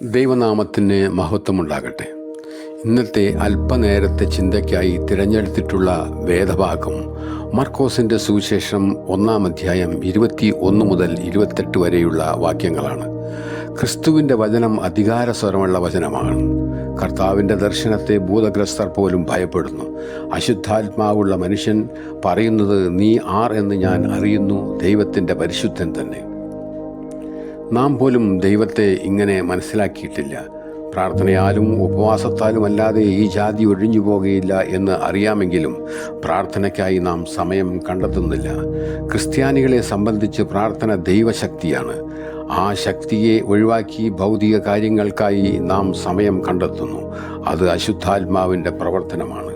ദൈവനാമത്തിന് മഹത്വമുണ്ടാകട്ടെ. ഇന്നത്തെ അല്പനേരത്തെ ചിന്തയ്ക്കായി തിരഞ്ഞെടുത്തിട്ടുള്ള വേദഭാഗം മർക്കോസിൻ്റെ സുവിശേഷം 1-ാം അധ്യായം 21 മുതൽ 28 വരെയുള്ള വാക്യങ്ങളാണ്. ക്രിസ്തുവിൻ്റെ വചനം അധികാരസ്വരമുള്ള വചനമാണ്. കർത്താവിൻ്റെ ദർശനത്തെ ഭൂതഗ്രസ്തർ പോലും ഭയപ്പെടുന്നു. അശുദ്ധാത്മാവുള്ള മനുഷ്യൻ പറയുന്നത്, നീ ആർ എന്ന് ഞാൻ അറിയുന്നു, ദൈവത്തിൻ്റെ പരിശുദ്ധൻ തന്നെ. നാം പോലും ദൈവത്തെ ഇങ്ങനെ മനസ്സിലാക്കിയിട്ടില്ല. പ്രാർത്ഥനയാലും ഉപവാസത്താലുമല്ലാതെ ഈ ജാതി ഒഴിഞ്ഞു പോകുകയില്ല എന്ന് അറിയാമെങ്കിലും പ്രാർത്ഥനയ്ക്കായി നാം സമയം കണ്ടെത്തുന്നില്ല. ക്രിസ്ത്യാനികളെ സംബന്ധിച്ച് പ്രാർത്ഥന ദൈവശക്തിയാണ്. ആ ശക്തിയെ ഒഴിവാക്കി ഭൗതിക കാര്യങ്ങൾക്കായി നാം സമയം കണ്ടെത്തുന്നു. അത് അശുദ്ധാത്മാവിൻ്റെ പ്രവർത്തനമാണ്.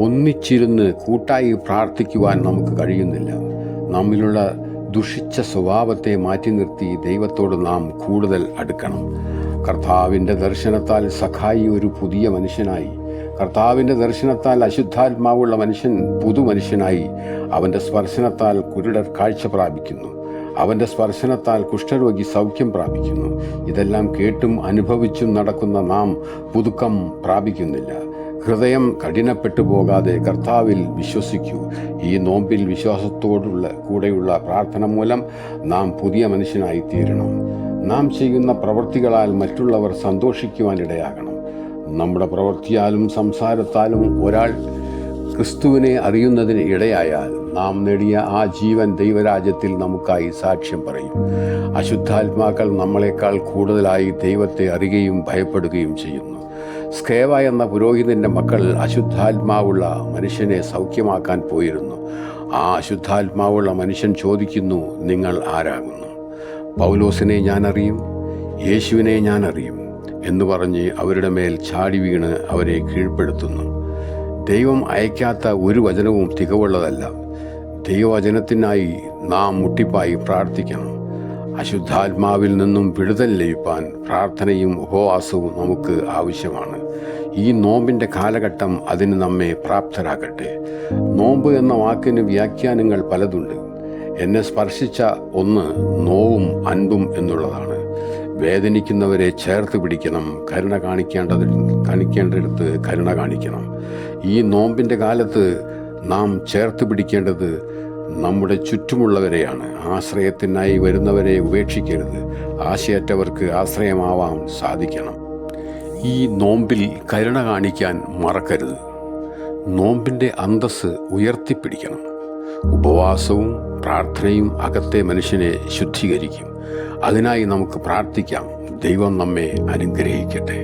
ഒന്നിച്ചിരുന്ന് കൂട്ടായി പ്രാർത്ഥിക്കുവാൻ നമുക്ക് കഴിയുന്നില്ല. നമ്മിലുള്ള ദുഷിച്ച സ്വഭാവത്തെ മാറ്റി നിർത്തി ദൈവത്തോട് നാം കൂടുതൽ അടുക്കണം. കർത്താവിൻ്റെ ദർശനത്താൽ സഖായി ഒരു പുതിയ മനുഷ്യനായി. കർത്താവിൻ്റെ ദർശനത്താൽ അശുദ്ധാത്മാവുള്ള മനുഷ്യൻ പുതുമനുഷ്യനായി. അവൻ്റെ സ്പർശനത്താൽ കുരുടർ കാഴ്ച പ്രാപിക്കുന്നു. അവൻ്റെ സ്പർശനത്താൽ കുഷ്ഠരോഗി സൗഖ്യം പ്രാപിക്കുന്നു. ഇതെല്ലാം കേട്ടും അനുഭവിച്ചും നടക്കുന്ന നാം പുതുക്കം പ്രാപിക്കുന്നില്ല. ഹൃദയം കഠിനപ്പെട്ടു പോകാതെ കർത്താവിൽ വിശ്വസിക്കൂ. ഈ നോമ്പിൽ കൂടെയുള്ള പ്രാർത്ഥന മൂലം നാം പുതിയ മനുഷ്യനായി തീരണം. നാം ചെയ്യുന്ന പ്രവൃത്തികളാൽ മറ്റുള്ളവർ സന്തോഷിക്കുവാനിടയാകണം. നമ്മുടെ പ്രവൃത്തിയാലും സംസാരത്താലും ഒരാൾ ക്രിസ്തുവിനെ അറിയുന്നതിന് ഇടയായാൽ നാം നേടിയ ആ ജീവൻ ദൈവരാജ്യത്തിൽ നമുക്കായി സാക്ഷ്യം പറയും. അശുദ്ധാത്മാക്കൾ നമ്മളെക്കാൾ കൂടുതലായി ദൈവത്തെ അറിയുകയും ഭയപ്പെടുകയും ചെയ്യുന്നു. സ്കേവ എന്ന പുരോഹിതൻ്റെ മക്കൾ അശുദ്ധാത്മാവുള്ള മനുഷ്യനെ സൗഖ്യമാക്കാൻ പോയിരുന്നു. ആ അശുദ്ധാത്മാവുള്ള മനുഷ്യൻ ചോദിക്കുന്നു, നിങ്ങൾ ആരാകുന്നു? പൗലോസിനെ ഞാൻ അറിയും, യേശുവിനെ ഞാൻ അറിയും എന്ന് പറഞ്ഞ് അവരുടെ മേൽ ചാടി വീണ് അവരെ കീഴ്പ്പെടുത്തുന്നു. ദൈവം അയക്കാത്ത ഒരു വചനവും തികവുള്ളതല്ല. ദൈവവചനത്തിനായി നാം മുട്ടിപ്പായി പ്രാർത്ഥിക്കണം. അശുദ്ധാത്മാവിൽ നിന്നും വിടുതൽ ലഭിപ്പാൻ പ്രാർത്ഥനയും ഉപവാസവും നമുക്ക് ആവശ്യമാണ്. ഈ നോമ്പിൻ്റെ കാലഘട്ടം അതിന് നമ്മെ പ്രാപ്തരാകട്ടെ. നോമ്പ് എന്ന വാക്കിന് വ്യാഖ്യാനങ്ങൾ പലതുണ്ട്. എന്നെ സ്പർശിച്ച ഒന്ന് നോവും അൻപും എന്നുള്ളതാണ്. വേദനിക്കുന്നവരെ ചേർത്ത് പിടിക്കണം. കരുണ കാണിക്കേണ്ടടുത്ത് കരുണ കാണിക്കണം. ഈ നോമ്പിൻ്റെ കാലത്ത് നാം ചേർത്ത് പിടിക്കേണ്ടത് നമ്മുടെ ചുറ്റുമുള്ളവരെയാണ്. ആശ്രയത്തിനായി വരുന്നവരെ ഉപേക്ഷിക്കരുത്. ആശയറ്റവർക്ക് ആശ്രയമാവാൻ സാധിക്കണം. ഈ നോമ്പിൽ കരുണ കാണിക്കാൻ മറക്കരുത്. നോമ്പിൻ്റെ അന്തസ്സ് ഉയർത്തിപ്പിടിക്കണം. ഉപവാസവും പ്രാർത്ഥനയും അകത്തെ മനുഷ്യനെ ശുദ്ധീകരിക്കും. അതിനായി നമുക്ക് പ്രാർത്ഥിക്കാം. ദൈവം നമ്മെ അനുഗ്രഹിക്കട്ടെ.